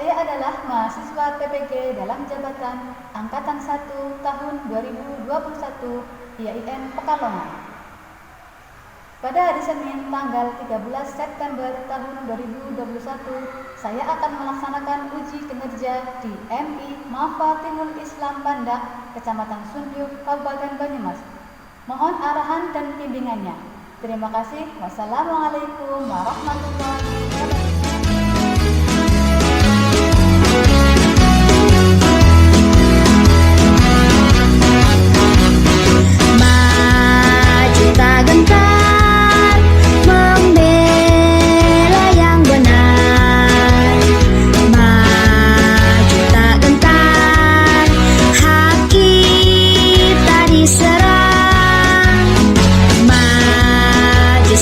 Saya adalah mahasiswa PPG dalam jabatan Angkatan 1 tahun 2021 IAIN Pekalongan. Pada hari Senin tanggal 13 September tahun 2021, saya akan melaksanakan uji kinerja di MI Mafatihul Islam Bandak, Kecamatan Sundyuk, Kabupaten Banyumas. Mohon arahan dan bimbingannya. Terima kasih. Wassalamualaikum warahmatullahi wabarakatuh.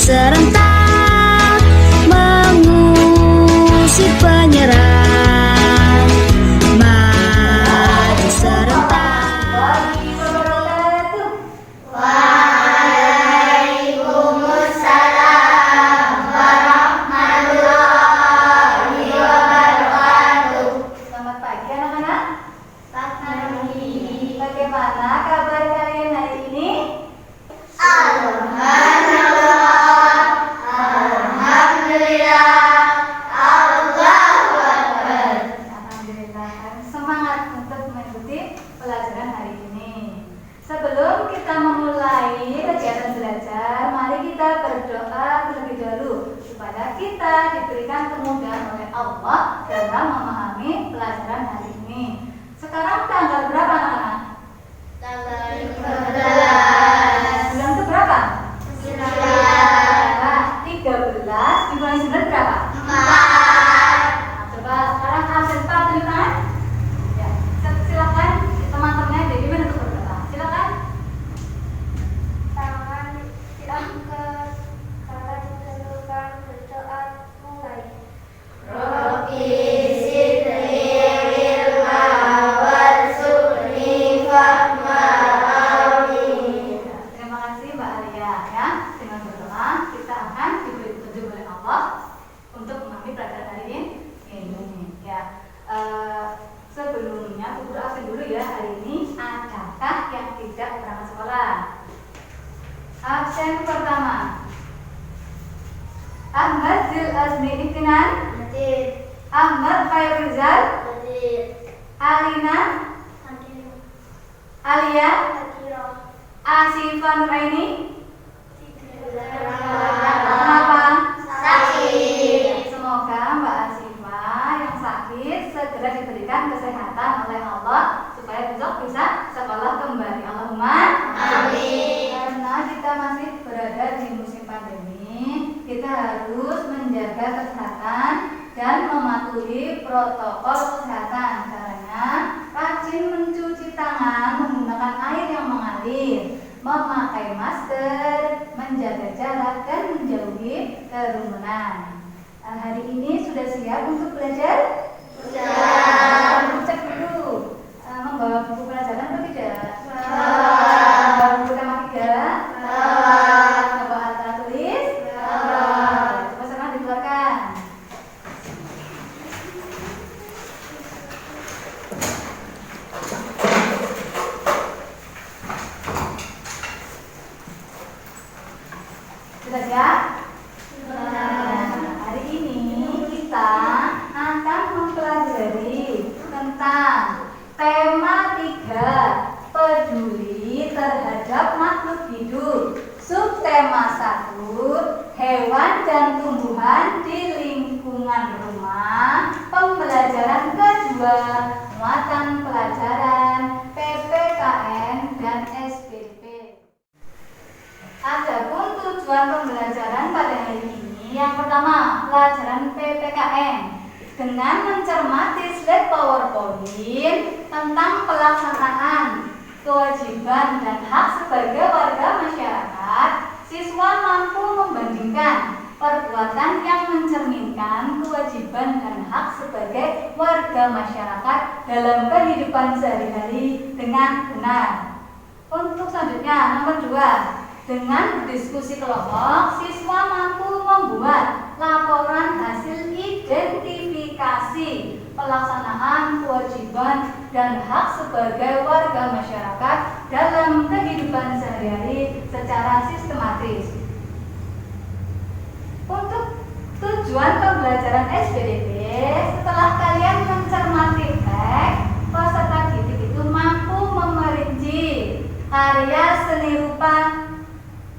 Serentak mengusir penyerang, maju serentak. Waalaikumsalam warahmatullahi wabarakatuh. Selamat pagi anak-anak. Pagi. Bagaimana kabar kalian hari ini? Pelajaran hari ini. Sebelum kita memulai kegiatan belajar, mari kita berdoa terlebih dahulu supaya kita diberikan kemudahan oleh Allah dalam memahami pelajaran hari ini. Sekarang tanggal berapa anak-anak? Tanggal 15. Bulan ke berapa? 9. 13 dikurangi 9 berapa? 4. Nah, coba sekarang absen 4 tunjukkan. Ya, silakan teman-teman jadi gimana untuk berkata? Silakan. Tangan diangkat, kata ditentukan, berdoa mulai. Rabbi zidni ilma warzuqni fahma amin. Terima kasih Mbak Alia ya. Dengan berdoa kita akan diberi petunjuk oleh Allah untuk memahami pelajaran hari ini. Ya. Sebelumnya guru absen dulu ya hari ini. Adakah yang tidak berangkat sekolah? Absen pertama. Ahmad Zil Azmi Iktinan, Hadir. Ahmad Khairizal, Hadir. Alina, Hadir. Alia, Hadir. Asifah Nuraini. Kenapa? Kenapa? Sakit. Semoga Mbak Asifah yang sakit segera diberikan kesehatan oleh Allah supaya besok bisa sekolah kembali. Allahumma Amin. Karena kita masih berada di musim pandemi, kita harus menjaga kesehatan dan mematuhi protokol kesehatan. Karena rajin mencuci tangan menggunakan air yang mengalir, memakai masker, menjaga jarak dan menjauhi kerumunan. Hari ini sudah siap untuk belajar? Sudah. Cek dulu. Membawa buku pelajaran atau tidak? Bawa. Membawa buku tema 3? Bawa. Membawa alat tulis? Bawa. Coba sekarang dikeluarkan. Sudah siap? Hari ini kita akan mempelajari tentang tema 3, peduli terhadap makhluk hidup. Subtema 1, hewan dan tumbuhan di lingkungan rumah. Pembelajaran kedua, muatan pelajaran PPKN dan SPP. Adapun tujuan pembelajaran pada hari ini, yang pertama, pelajaran PPKN dengan mencermati slide PowerPoint tentang pelaksanaan kewajiban dan hak sebagai warga masyarakat. Siswa mampu membandingkan perbuatan yang mencerminkan kewajiban dan hak sebagai warga masyarakat dalam kehidupan sehari-hari dengan benar. Untuk selanjutnya, nomor 2. Dengan berdiskusi kelompok, siswa mampu membuat laporan hasil identifikasi justifikasi pelaksanaan kewajiban dan hak sebagai warga masyarakat dalam kehidupan sehari-hari secara sistematis. Untuk tujuan pembelajaran SPDP, setelah kalian mencermati teks, peserta didik itu mampu memerinci karya seni rupa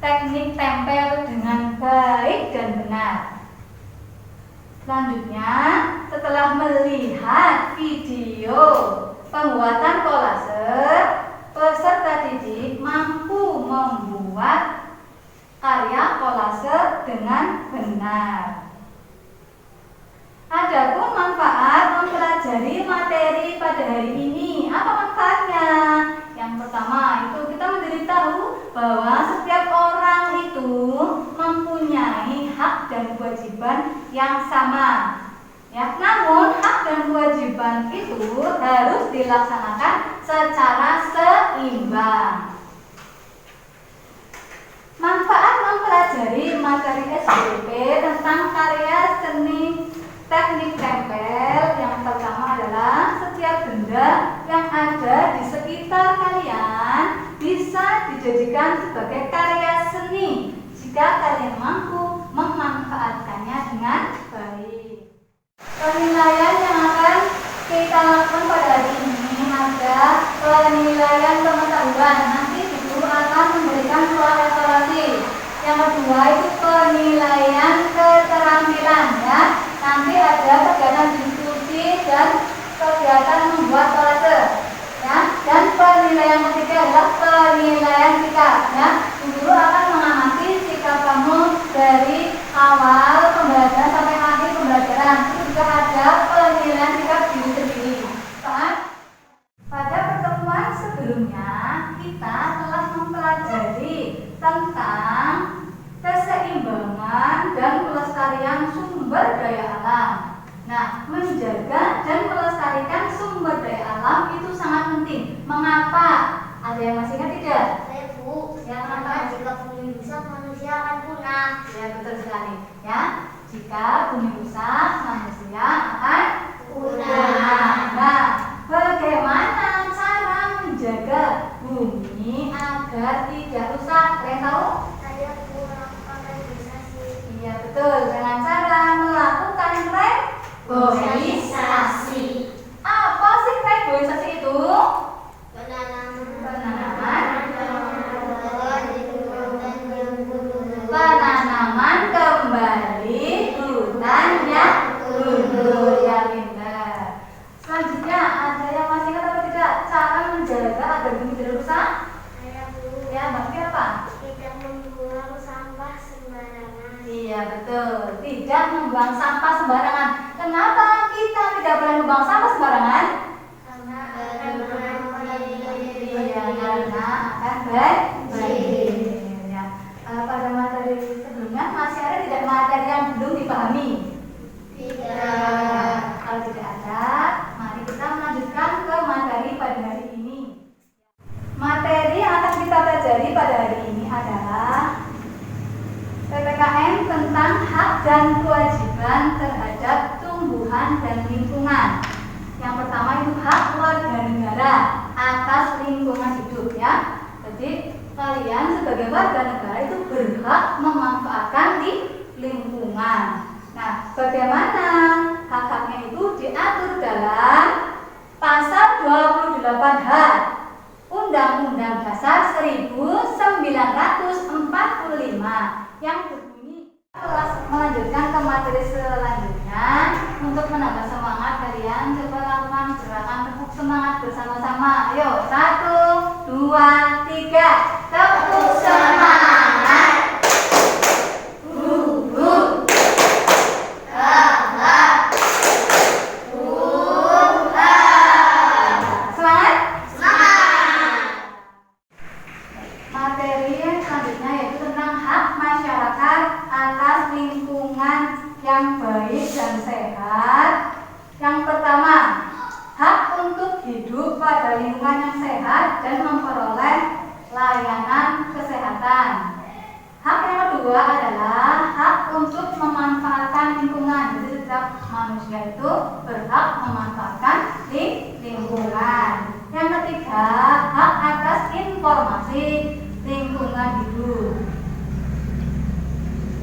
teknik tempel dengan baik dan benar. Selanjutnya, setelah melihat video pembuatan kolase, peserta didik mampu membuat karya kolase dengan benar. Adapun manfaat mempelajari materi pada hari ini, apa manfaatnya? Yang pertama itu kita menjadi tahu bahwa setiap orang itu mempunyai hak dan kewajiban yang sama. Ya, namun hak dan kewajiban itu harus dilaksanakan secara seimbang. Manfaat mempelajari materi SPDP tentang karya seni teknik tempel yang pertama adalah setiap benda yang ada di sekitar kalian bisa dijadikan sebagai karya seni jika kalian mampu memanfaatkannya dengan baik. Penilaian yang akan kita lakukan pada hari ini ada penilaian pengetahuan. Nanti di guru akan memberikan soal evaluasi. Yang kedua itu penilaian keterampilan, ya. Nanti ada kegiatan diskusi dan kegiatan membuat kolase, ya. Dan penilaian ketiga adalah penilaian sikap, ya. Guru akan mengamati sikap kamu dari awal pembelajaran sampai akhir pembelajaran. Itu juga ada penilaian sikap diri sendiri. Pada pertemuan sebelumnya kita telah mempelajari tentang keseimbangan dan pelestarian sumber daya alam. Nah, menjaga dan melestarikan sumber daya alam itu sangat penting. Mengapa? Ada yang masih ingat tidak? Saya Bu, Ya, karena jika bumi rusak manusia akan punah. Ya, betul sekali. Ya, jika bumi rusak manusia akan punah. Nah, bagaimana cara menjaga bumi agar tidak rusak? Kalian tahu? Saya kurang organisasi. Iya, betul. Dengan cara melakukan reboisasi. Apa sih reboisasi itu? Penanaman kembali hutan yang gundul, ya Linda. Selanjutnya ada yang masih ingat atau tidak cara menjaga agar bumi tidak rusak? Saya Bu, Ya, Mbak apa? tidak membuang sampah sembarangan. Iya, betul. Tidak membuang sampah sembarangan. Kenapa kita tidak boleh membuang sampah sembarangan? Karena akan banjir. Iya, karena akan banjir. Ya. Pada materi sebelumnya masih ada tidak materi yang belum dipahami? Tidak. Kalau tidak ada, mari kita melanjutkan ke materi pada hari ini. Materi yang akan kita pelajari pada hari ini adalah PPKN tentang hak dan kewajiban terhadap tumbuhan dan lingkungan. Yang pertama itu hak warga negara atas lingkungan hidup, ya. Jadi kalian sebagai warga negara itu berhak memanfaatkan di lingkungan. Nah, bagaimana hak-haknya itu diatur dalam pasal 28H Undang-Undang Dasar 1945 yang berbunyi. Kelas melanjutkan ke materi selanjutnya. Untuk menambah semangat kalian coba lakukan gerakan tepuk semangat bersama-sama. Ayo, 1, 2, 3, tepuk semangat. Materi selanjutnya yaitu tentang hak masyarakat atas lingkungan yang baik dan sehat. Yang pertama, hak untuk hidup pada lingkungan yang sehat dan memperoleh layanan kesehatan. Hak yang kedua adalah hak untuk memanfaatkan lingkungan. Jadi setiap manusia itu berhak memanfaatkan lingkungan. Yang ketiga, hak atas informasi lingkungan hidup.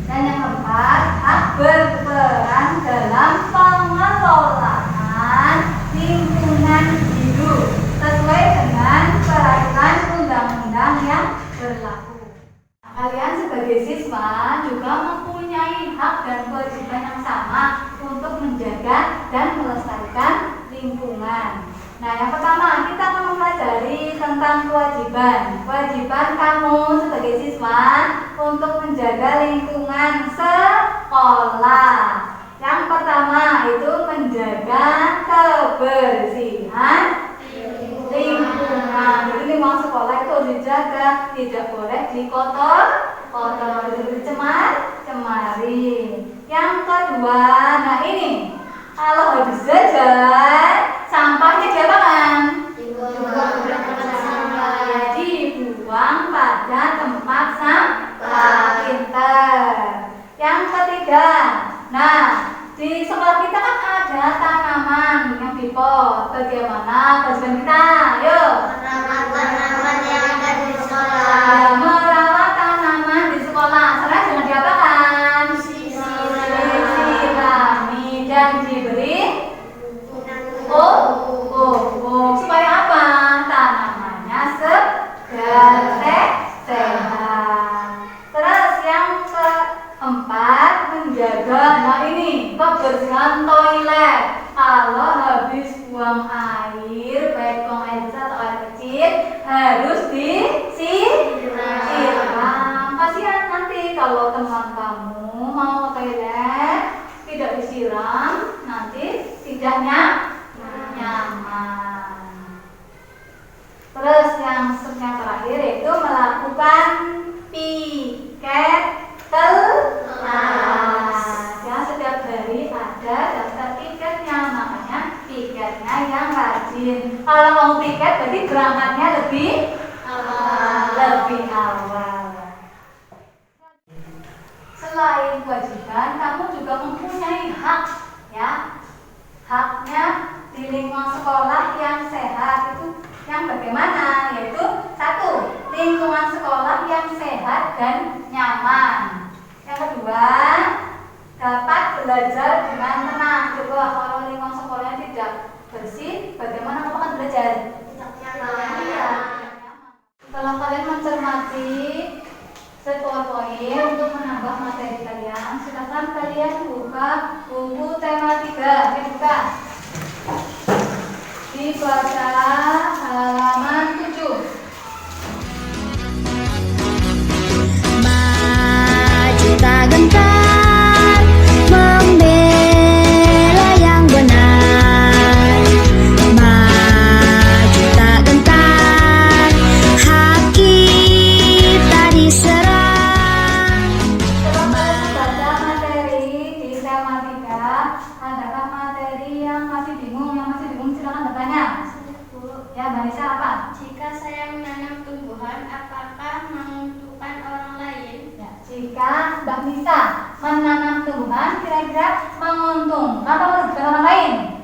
Dan yang keempat, hak berperan dalam pengelolaan lingkungan hidup sesuai dengan peraturan undang-undang yang berlaku. Kalian sebagai siswa juga mempunyai hak dan kewajiban yang sama untuk menjaga dan melestarikan lingkungan. Nah, yang pertama kita akan mempelajari tentang kewajiban. Kewajiban kamu sebagai siswa untuk menjaga lingkungan sekolah. Yang pertama itu menjaga kebersihan lingkungan. Jadi lingkungan sekolah itu harus dijaga, tidak boleh dikotor-kotor, dicemar-cemari. Yang kedua, nah ini kalau habis jajan sampahnya diapakan? Dibuang pada tempat sampah. Pinter. Yang ketiga, nah di sekolah kita kan ada tanaman yang di pot. Bagaimana kewajiban kita? Yuk. Merawat tanaman yang ada di sekolah. Ya, merawat tanaman di sekolah. Setelah jangan diapakan? Disirami dan diberi pupuk supaya apa? Tanamannya segar, sehat. Terus yang keempat, menjaga, nah ini kebersihan toilet. Kalau habis buang air, baik buang air besar atau air kecil, harus disiram. Kasihan nanti kalau teman kamu mau ke toilet tidak disiram, nanti tidak nyaman. Terus yang terakhir itu melakukan piket kelas. Ya, setiap hari ada daftar piketnya, makanya piketnya yang rajin. Kalau mau piket berarti berangkatnya lebih awal. Selain kewajiban, kamu juga mempunyai hak, ya. Haknya di lingkungan sekolah yang sehat itu yang bagaimana? Yaitu satu, lingkungan sekolah yang sehat dan nyaman. Yang kedua, dapat belajar dengan tenang. Coba kalau lingkungan sekolahnya tidak bersih, bagaimana kamu akan belajar? Iya. Kalau kalian mencermati PowerPoint untuk menambah materi kalian, silakan kalian buka buku tema 3. Dibuka. Dibaca halaman 7. Maju tak gentar membela yang benar. Maju tak gentar, hak kita diserang. Baca materi di tema 3. Adakah materi yang masih bingung? Silakan bertanya. Ya, Mbak Nisa apa? Jika saya menanam tumbuhan, apakah menguntungkan orang lain? Ya, jika Mbak Nisa menanam tumbuhan, kira-kira menguntungkan atau merugikan orang lain?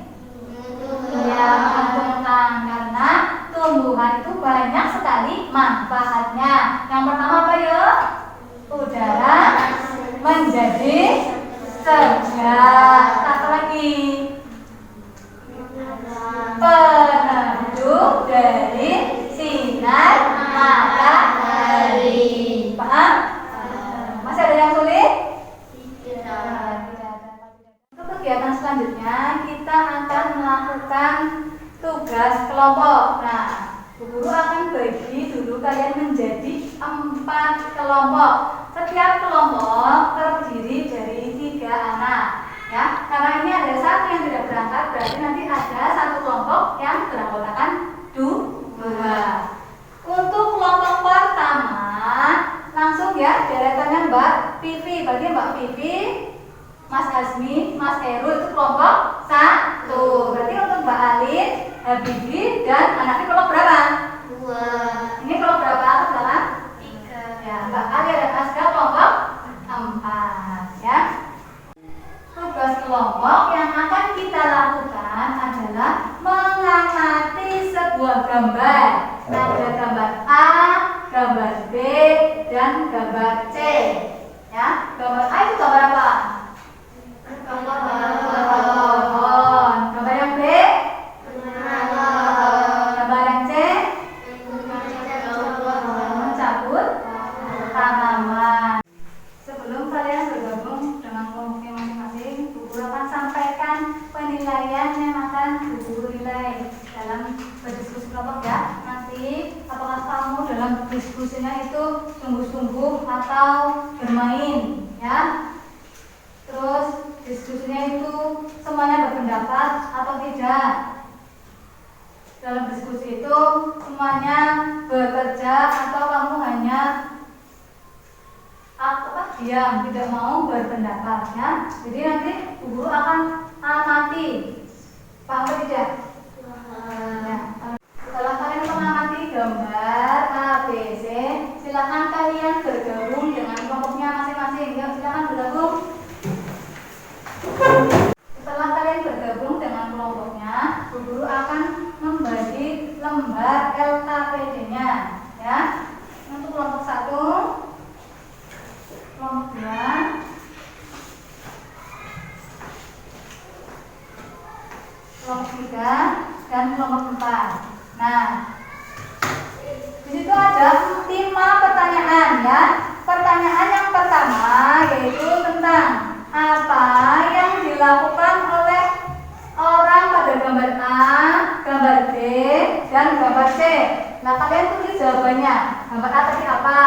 Ya, menguntungkan karena tumbuhan itu banyak sekali manfaatnya. Yang pertama apa ya? Udara menjadi segar. Satu lagi, peneduh dari sinar matahari. Paham? Masih ada yang sulit? Untuk kegiatan selanjutnya kita akan melakukan tugas kelompok. Nah, Bu Guru akan bagi dulu kalian menjadi 4 kelompok. Setiap kelompok terdiri dari 3 anak. Ya, karena ini ada satu yang tidak berangkat, berarti nanti ada satu kelompok yang beranggotakan 2. Untuk kelompok pertama, langsung ya deretannya Mbak Pipi. Berarti Mbak Pipi, Mas Azmi, Mas Heru itu kelompok 1. Berarti untuk Mbak Alin, Bibi dan anaknya kelompok berapa? 2. Ini kelompok berapa? Berapa? 3. Ya, Mbak Ali dan Asga kelompok 4. Ya. Tugas kelompok kita lakukan adalah mengamati sebuah gambar. Nah, ada gambar A, gambar B, dan gambar C. Ya, gambar A itu gambar apa? Gambar pohon. Gambar yang B? Gambar yang C? Mencabut tanaman. Sebelum kalian bergabung dengan kelompoknya masing-masing, Bu Guru akan sampaikan penilaian yang akan Bu Guru nilai dalam berdiskusi kelompok ya. Nanti apakah kamu dalam diskusinya itu sungguh-sungguh atau bermain ya. Terus diskusinya itu semuanya berpendapat atau tidak. Dalam diskusi itu semuanya bekerja atau kamu hanya diam, tidak mau berpendapat ya. Jadi nanti Bu Guru akan amati. Paham atau tidak? Ya. Setelah kalian mengamati gambar A, B, C, silakan kalian bergabung dengan kelompoknya masing-masing. Ya, silakan bergabung. Setelah kalian bergabung dengan kelompoknya, Bu Guru akan membagi lembar LKPD-nya ya. Untuk kelompok 1, kelompok 2, kelompok 3, dan kelompok 4. Nah, di situ ada 5 pertanyaan ya. Pertanyaan yang pertama yaitu tentang apa yang dilakukan oleh orang pada gambar A, gambar B, dan gambar C. Nah, kalian tulis jawabannya. Gambar A tadi apa?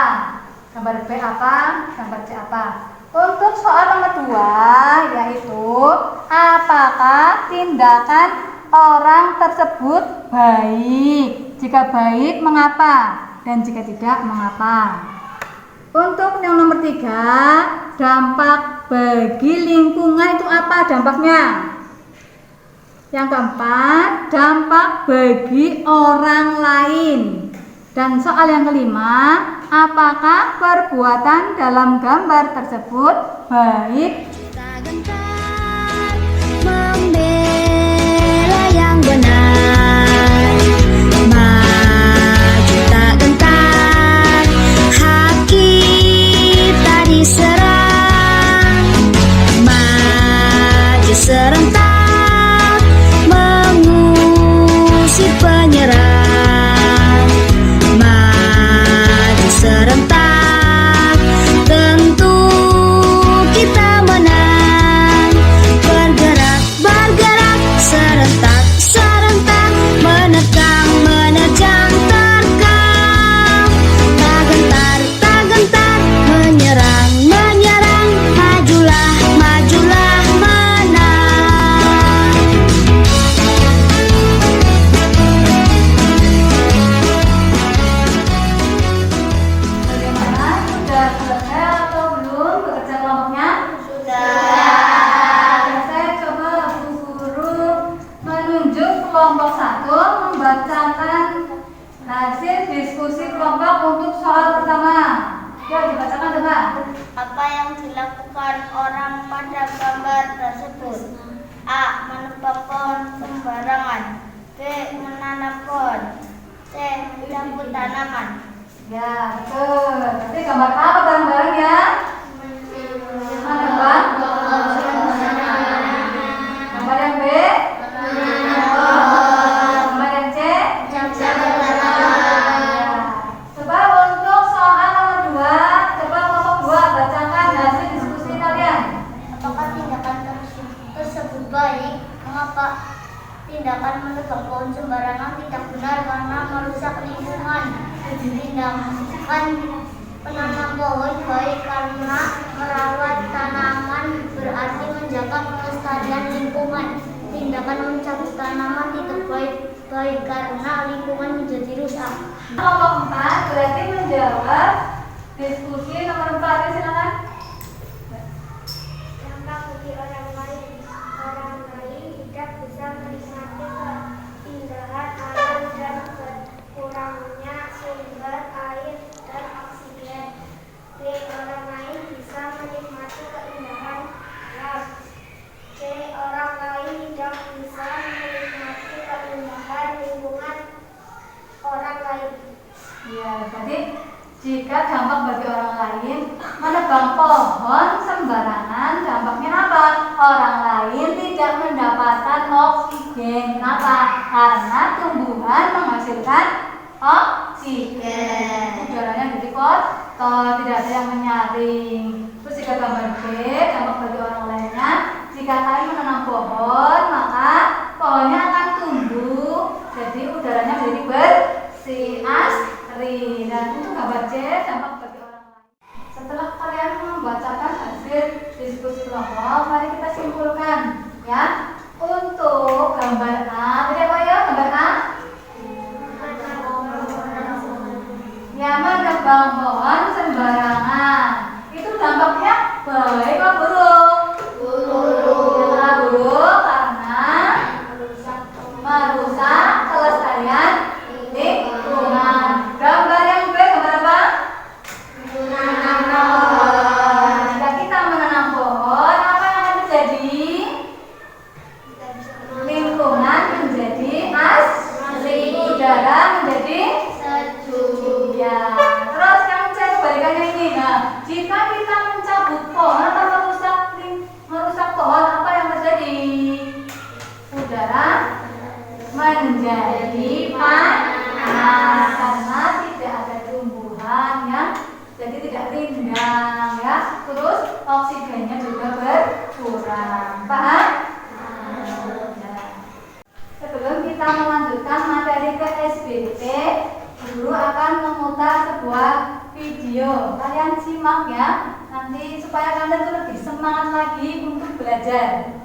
Gambar B apa? Gambar C apa? Untuk soal nomor 2 yaitu apakah tindakan orang tersebut baik? Jika baik, mengapa? Dan jika tidak, mengapa? Untuk yang nomor 3, dampak bagi lingkungan itu apa dampaknya? Yang keempat, dampak bagi orang lain. Dan soal yang kelima, apakah perbuatan dalam gambar tersebut baik? Kita gentar membela yang benar, maju tak gentar, hak kita diserang, maju serentak mengusir penyerang, maju serentak tentu kita menang, bergerak bergerak serentak serentak menerkam menerjang terkam, tak gentar menyerang menyerang, majulah majulah menang. Bagaimana? Sudah selesai atau belum bekerja kelompoknya? Saya coba Bu Guru menunjuk kelompok 1 membacakan hasil diskusi kelompok untuk soal pertama. Ya, dibacakan coba. Apa yang dilakukan orang pada gambar tersebut? A. Menebang pohon sembarangan. B. Menanam pohon. C. Mencabut tanaman. Ya, betul. Berarti gambar A bareng-bareng ya. Menebang. Gambar yang B. Gambar yang C. Coba untuk soal nomor 2, coba kelompok 2 bacakan hasil diskusi kalian. Apakah tindakan tersebut baik? Mengapa? Tindakan menebang pohon sembarangan tidak benar karena merusak lingkungan. Tindakan penanam pohon baik karena merawat tanaman berarti menjaga kelestarian lingkungan. Tindakan mencabut tanaman tidak baik karena lingkungan menjadi rusak. Kelompok 4 berarti menjawab diskusi nomor 4. Silakan. Dampak bagi orang lain tidak bisa menikmati keindahan alam dan berkurangnya sumber air dan oksigen. B. Orang lain bisa menikmati keindahan alam. C. Orang lain tidak Jadi jika dampak bagi orang lain menebang pohon sembarangan, dampaknya apa? Orang lain tidak mendapatkan oksigen. Kenapa? Karena tumbuhan menghasilkan oksigen. Udaranya jadi kotor, tidak ada yang menyaring. Terus jika gambar B, dampak bagi orang lainnya, jika kalian menanam pohon, maka pohonnya akan tumbuh. Jadi udaranya menjadi bersih, asri. Dan untuk gambar C, dampak bagi orang lain. Setelah kalian membacakan hasil diskusi kelompok, mari kita simpulkan, ya. Untuk gambar A, tadi apa ya? Gambar A? Ya, menebang pohon sembarangan. Itu dampaknya baik atau buruk? Buruk. Ya, buruk karena merusak kelestarian lingkungan. Gambar yang B, gambar apa? Menanam pohon. Jika kita menanam pohon, apa yang akan terjadi? Lingkungan menjadi asri, udara menjadi sejuk. Ya. Terus yang C kebalikannya ini. Nah, jika kita mencabut pohon atau merusak pohon, apa yang terjadi? Udara menjadi panas karena tidak ada tumbuhan yang jadi tidak rindang, ya. Terus oksigennya juga berkurang. Paham? Sebelum kita melanjutkan materi ke SBT, guru akan memutar sebuah video. Kalian simak ya, nanti supaya kalian tuh lebih semangat lagi untuk belajar.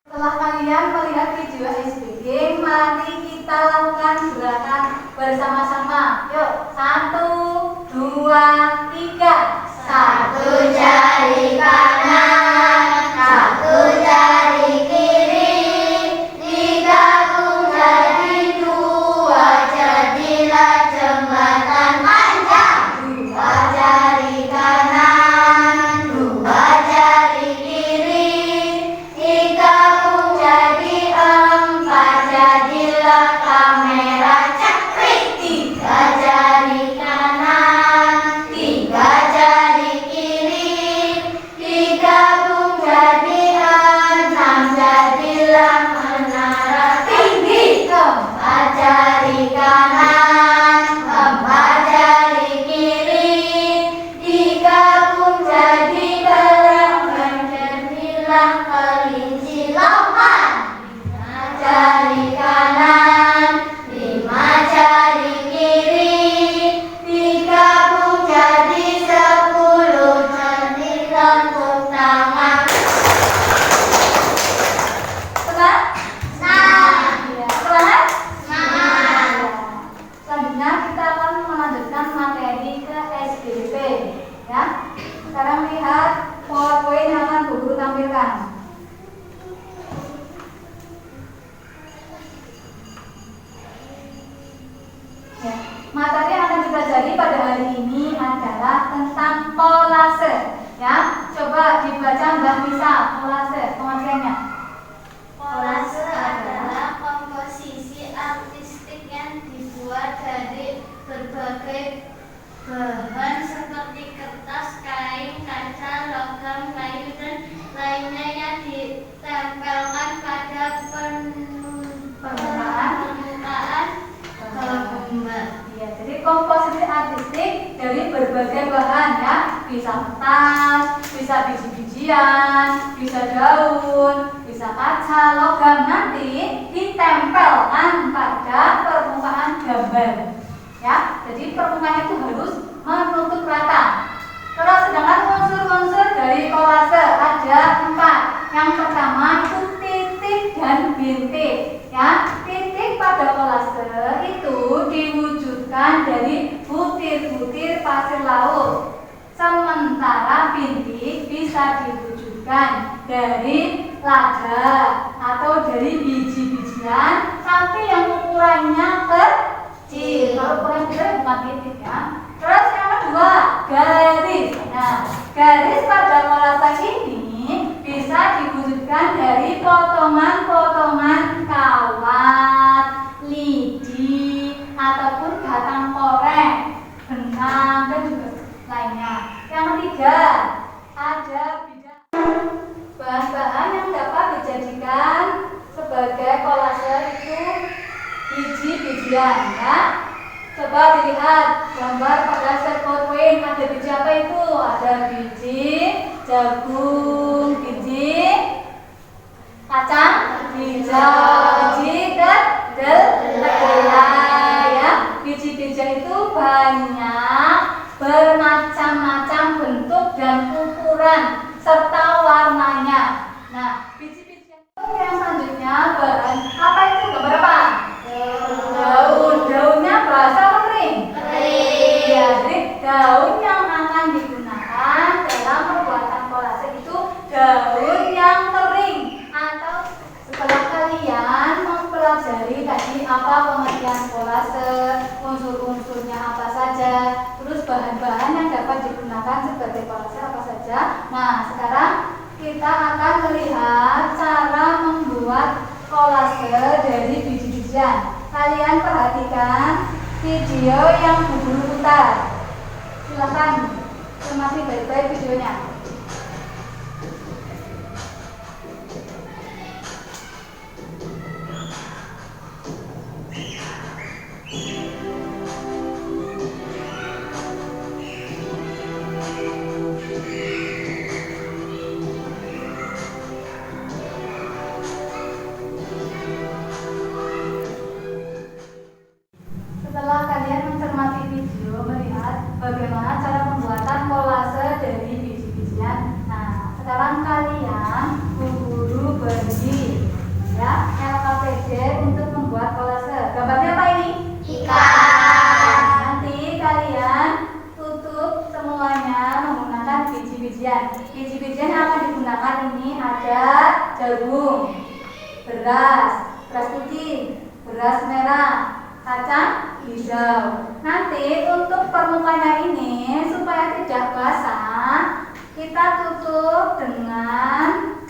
Setelah kalian melihat video SBG, mari kita lakukan gerakan bersama-sama. Yuk, 1, 2, 3. Satu jari kanan, satu jari kiri, digabung jadi dua, jadilah jembatan panjang. Dua jari kanan, dua jari kiri, digabung jadi empat, jadilah kamera cekrik. Tiga jari kanan, tiga jari kiri, digabung jadi enam, jadilah menara tinggi. Empat jari kanan, empat jari kiri, digabung jadi delapan, jadilah kelinci lompat. Lima jari kanan, lima jari kiri, digabung jadi 10, jadi tepuk tangan. Senang? Ya, semangat? Semangat. Ya. Selanjutnya kita akan melanjutkan materi ke SBP, ya. Sekarang lihat PowerPoint yang akan Bu Guru tampilkan. Ya, materi yang akan dipelajari pada hari ini adalah tentang kolase, ya. Coba dibaca Mbak Nisa, kolase pengertiannya. Kolase adalah komposisi artistik yang dibuat dari berbagai bahan seperti kertas, kain, kaca, logam, kayu, dan lainnya yang ditempelkan pada permukaan gambar. Iya, jadi komposisi artistik dari berbagai bahan, ya. Bisa kertas, bisa biji-bijian, bisa daun, bisa kaca, logam, nanti ditempelkan pada permukaan gambar, ya. Jadi permukaan itu harus menutup rata. Terus sedangkan unsur-unsur dari kolase ada 4. Yang pertama itu titik dan bintik, ya. Titik pada kolase itu diwujudkan dari butir-butir pasir laut. bisa diwujudkan dari lada atau dari biji-bijian tapi yang ukurannya kecil. Kalau ukuran kecil bukan titik ya. Terus yang kedua, garis. Nah, garis pada kolase ini bisa diwujudkan dari potongan-potongan kawat, lidi, ataupun batang korek, benang, dan juga lainnya. Yang ketiga, ada bahan-bahan yang dapat dijadikan sebagai kolase itu biji-bijian ya. Coba dilihat gambar pada set PowerPoint, ada biji apa itu? Ada biji jagung, biji kacang hijau, biji kedelai ya. Biji-bijian itu banyak, bermacam-macam bentuk dan ukuran serta warnanya. Nah, biji-bijian itu yang selanjutnya bahan apa itu? Gambar apa? Daun-daunnya basah atau kering? Kering. Ya, jadi daun yang akan digunakan dalam pembuatan kolase itu daun yang kering. Atau setelah kalian mempelajari tadi apa pengertian kolase, unsur-unsurnya apa saja, terus bahan-bahan yang dapat digunakan sebagai kolase apa saja. Nah, sekarang kita akan melihat cara membuat kolase dari biji-bijian. Kalian perhatikan video yang Bu Guru putar. Silakan cermati baik-baik videonya. Setelah kalian mencermati video, melihat bagaimana cara pembuatan kolase dari biji-bijian. Nah, sekarang kalian Bu Guru bagi ya LKPD untuk membuat kolase. Gambarnya apa ini? Ikan. Nanti kalian tutup semuanya menggunakan biji-bijian. Biji-bijian yang akan digunakan ini ada jagung, beras putih, beras merah, kacang hijau. Nanti untuk permukaannya ini supaya tidak basah, kita tutup dengan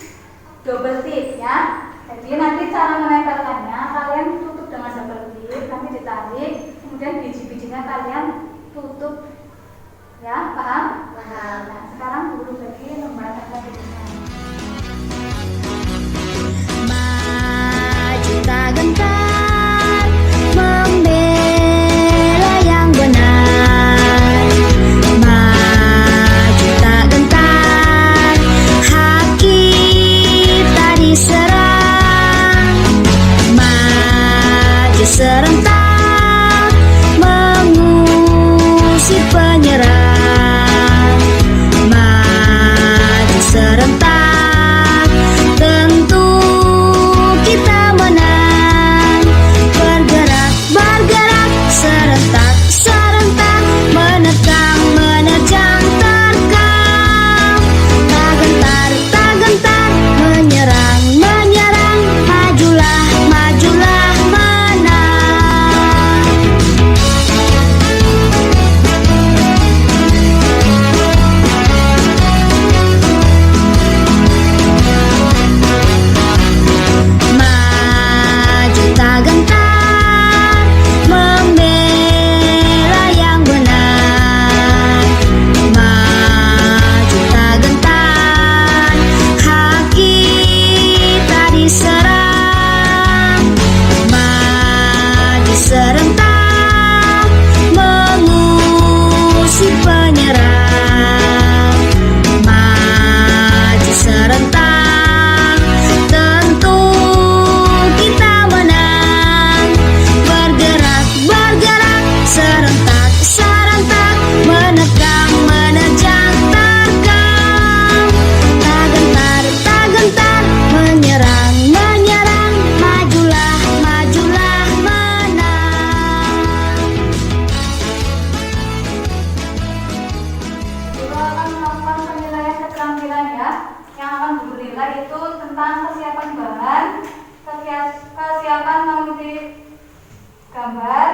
double tip ya. Jadi nanti cara menempelkannya kalian tutup dengan double tip, nanti ditarik, kemudian biji-bijinya kalian tutup ya, paham? Paham. Nah, sekarang guru bagi membacakan bijinya. Maju tak gentar membela yang benar, maju tak gentar hak kita diserang, maju serentak mengusir penyerang, maju serentak tentu kita menang, bergerak bergerak serentak serentak menerkam menerjang terkam, tak gentar menyerang menyerang, majulah majulah menang. Maju tak gentar membela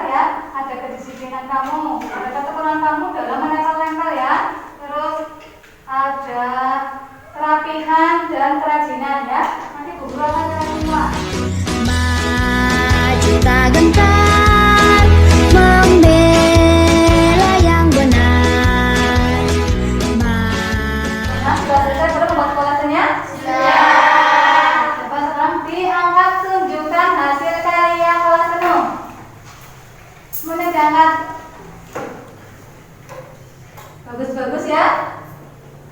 ya, ada kedisiplinan kamu, ada ketekunan kamu dalam menempel-nempel ya. Terus ada kerapihan dan kerajinan ya. Nanti Bu Guru akan jelaskan semua. Maju tak gentar, membela yang benar. Nah, sudah selesai belum membuat kolasenya? Coba sekarang diangkat, tunjukkan hasil karya kelas penuh. Kemudian diangkat. Bagus-bagus ya.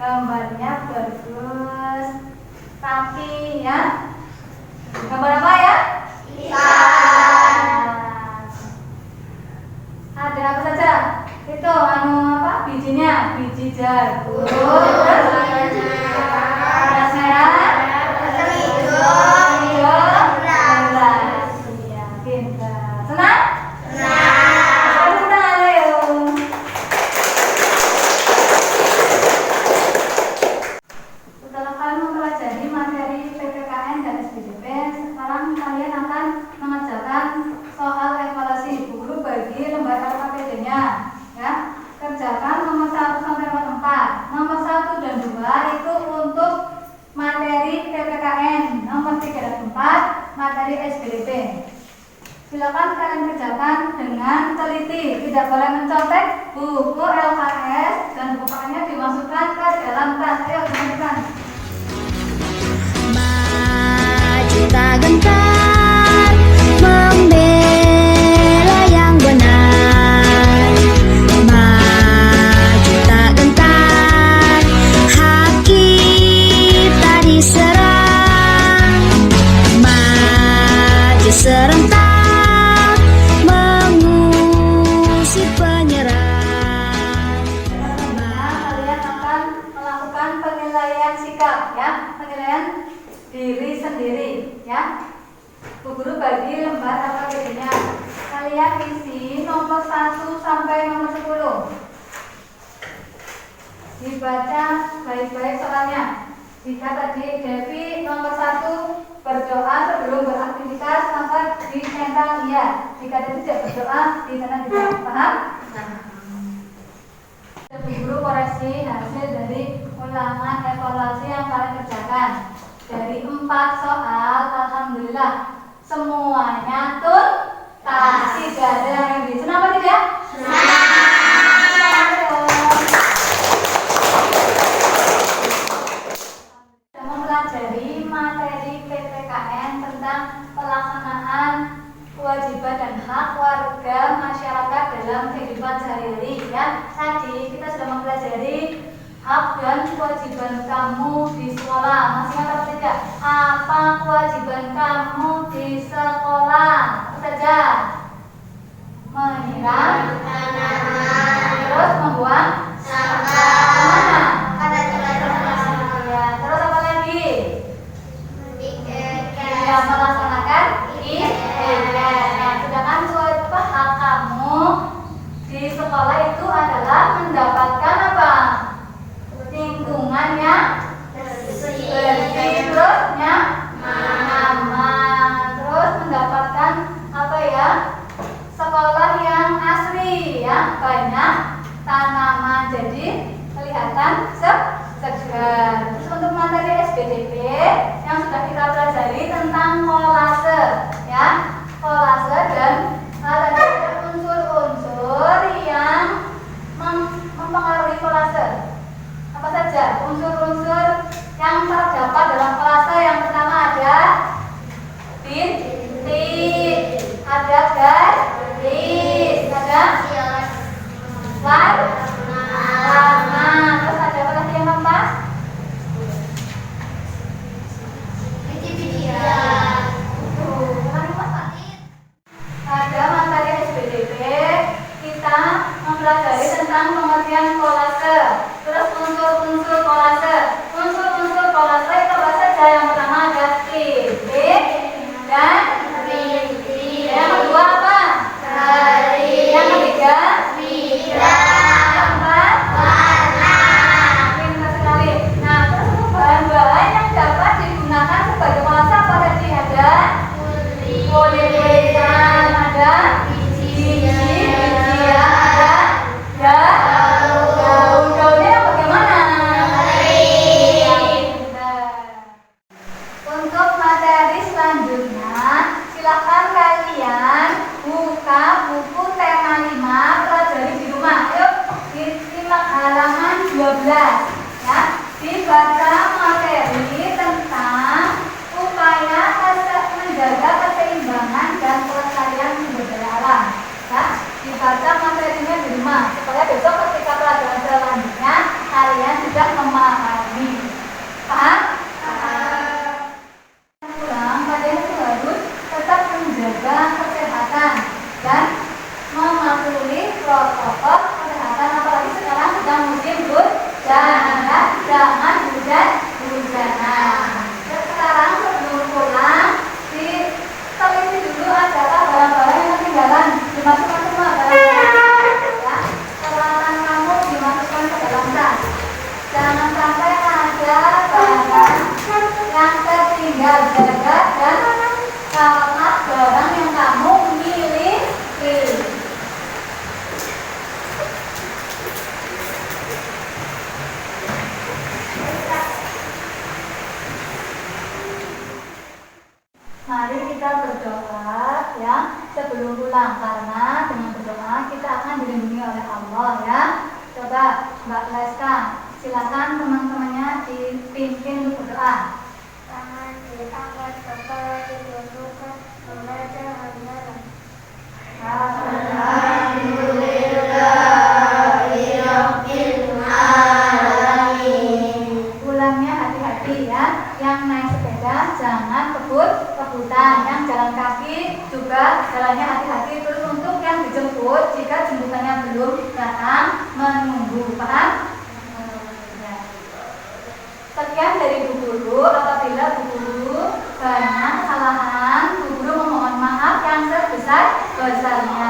Gambarnya bagus, rapi ya. Gambar apa ya? Ada apa saja? Itu bijinya, biji jagung. Terus beras merah, hijau, beras. Iya, pintar. Senang? Senang, ayo. Setelah kalian mempelajari materi PPKN dan SPDP, sekarang kalian akan mengerjakan soal evaluasi. Bu Guru bagi lembar LKPD-nya ya. Kerjakan nomor 1 sampai nomor 4. Nomor 1 dan 2 itu untuk materi PPKN. Nomor 3 dan 4 materi SPDP. Silakan kalian kerjakan dengan teliti. Tidak boleh mencontek buku LKS dan buku-bukunya dimasukkan ke dalam tas. Ayo dimasukkan. Maju tak gentar, membela yang benar. Maju tak gentar, hak kita diserang. Maju serentak, mengusir penyerang. Kalian akan melakukan penilaian sikap ya, penilaian diri sendiri ya. Bu Guru bagi lembar LKPD-nya. Kalian isi nomor 1 sampai nomor 10. Dibaca baik-baik soalnya. Jika tadi Devi nomor 1 berdoa sebelum beraktivitas, maka ditentang iya. Jika Devi tidak berdoa, ditentang tidak. Paham? Bu Guru koreksi hasil dari ulangan evaluasi yang kalian kerjakan. Dari 4 soal, alhamdulillah semuanya tuntas. Tidak ada yang lebih. Senang apa tidak? Sudah mempelajari materi PPKN tentang pelaksanaan kewajiban dan hak warga masyarakat dalam kehidupan sehari-hari ya. Tadi kita sudah mempelajari hak dan kewajiban kamu di sekolah. Masih ingat apa tidak? Apa kewajiban kamu di sekolah? Apa saja? Menyiram tanaman, terus membuang sampah. Ya, terus apa lagi? Ya, melaksanakan IPS. Nah, sedangkan hak kamu di sekolah itu adalah mendapatkan apa? Lingkungan yang bersih, terus nyaman, terus mendapatkan apa ya? Sekolah yang asri ya, banyak tanaman jadi kelihatan segar. Terus untuk materi SPDP yang sudah kita pelajari tentang kolase ya, kolase dan ada unsur-unsur yang mempengaruhi kolase. Apa saja unsur-unsur yang terdapat dalam kolase? Yang pertama ada bintik, ada garis, ada warna, terus ada apa lagi yang keempat? Ada materi SPDP, kita mempelajari tentang pengertian kolase. Terus unsur-unsur kolase. Unsur-unsur kolase itu apa saja? Yang pertama ada titik dan rintik. Yang kedua apa? Garis. Yang ketiga yang keempat warna. Pintar sekali. Nah, terus untuk bahan-bahan yang dapat digunakan sebagai kolase apa tadi? Ada poliuretan, ada biji dibaca materinya di rumah supaya besok ketika pelajaran selanjutnya kalian sudah memahami. Paham? Pulang, kalian itu harus tetap menjaga kesehatan dan mematuhi protokol kesehatan, apalagi sekarang sedang musim hujan, jangan hujan-hujanan. Sekarang sebelum pulang teliti dulu adakah barang-barang yang ketinggalan, dimasukkan semua barang-barang ya. Peralatan kamu dimasukkan ke dalam tas. Jangan sampai ada barang yang tertinggal, jaga dan rawat barang yang kamu miliki. Mari kita berdoa ya sebelum pulang, karena dengan berdoa kita akan dilindungi oleh Allah ya. Coba Mbak Leska, silakan teman-temannya dipimpin berdoa. Tangan diangkat, kepala ditundukkan, membaca hamdalah. Pulangnya hati-hati ya. Yang naik sepeda jangan kebut-kebutan, yang jalan kaki juga jalannya hati-hati. Terus untuk yang dijemput, jika jemputannya belum datang, menunggu. Paham? Ya. Sekian dari Bu Guru. Apabila Bu Guru banyak kesalahan, Bu Guru memohon maaf yang sebesar-besarnya.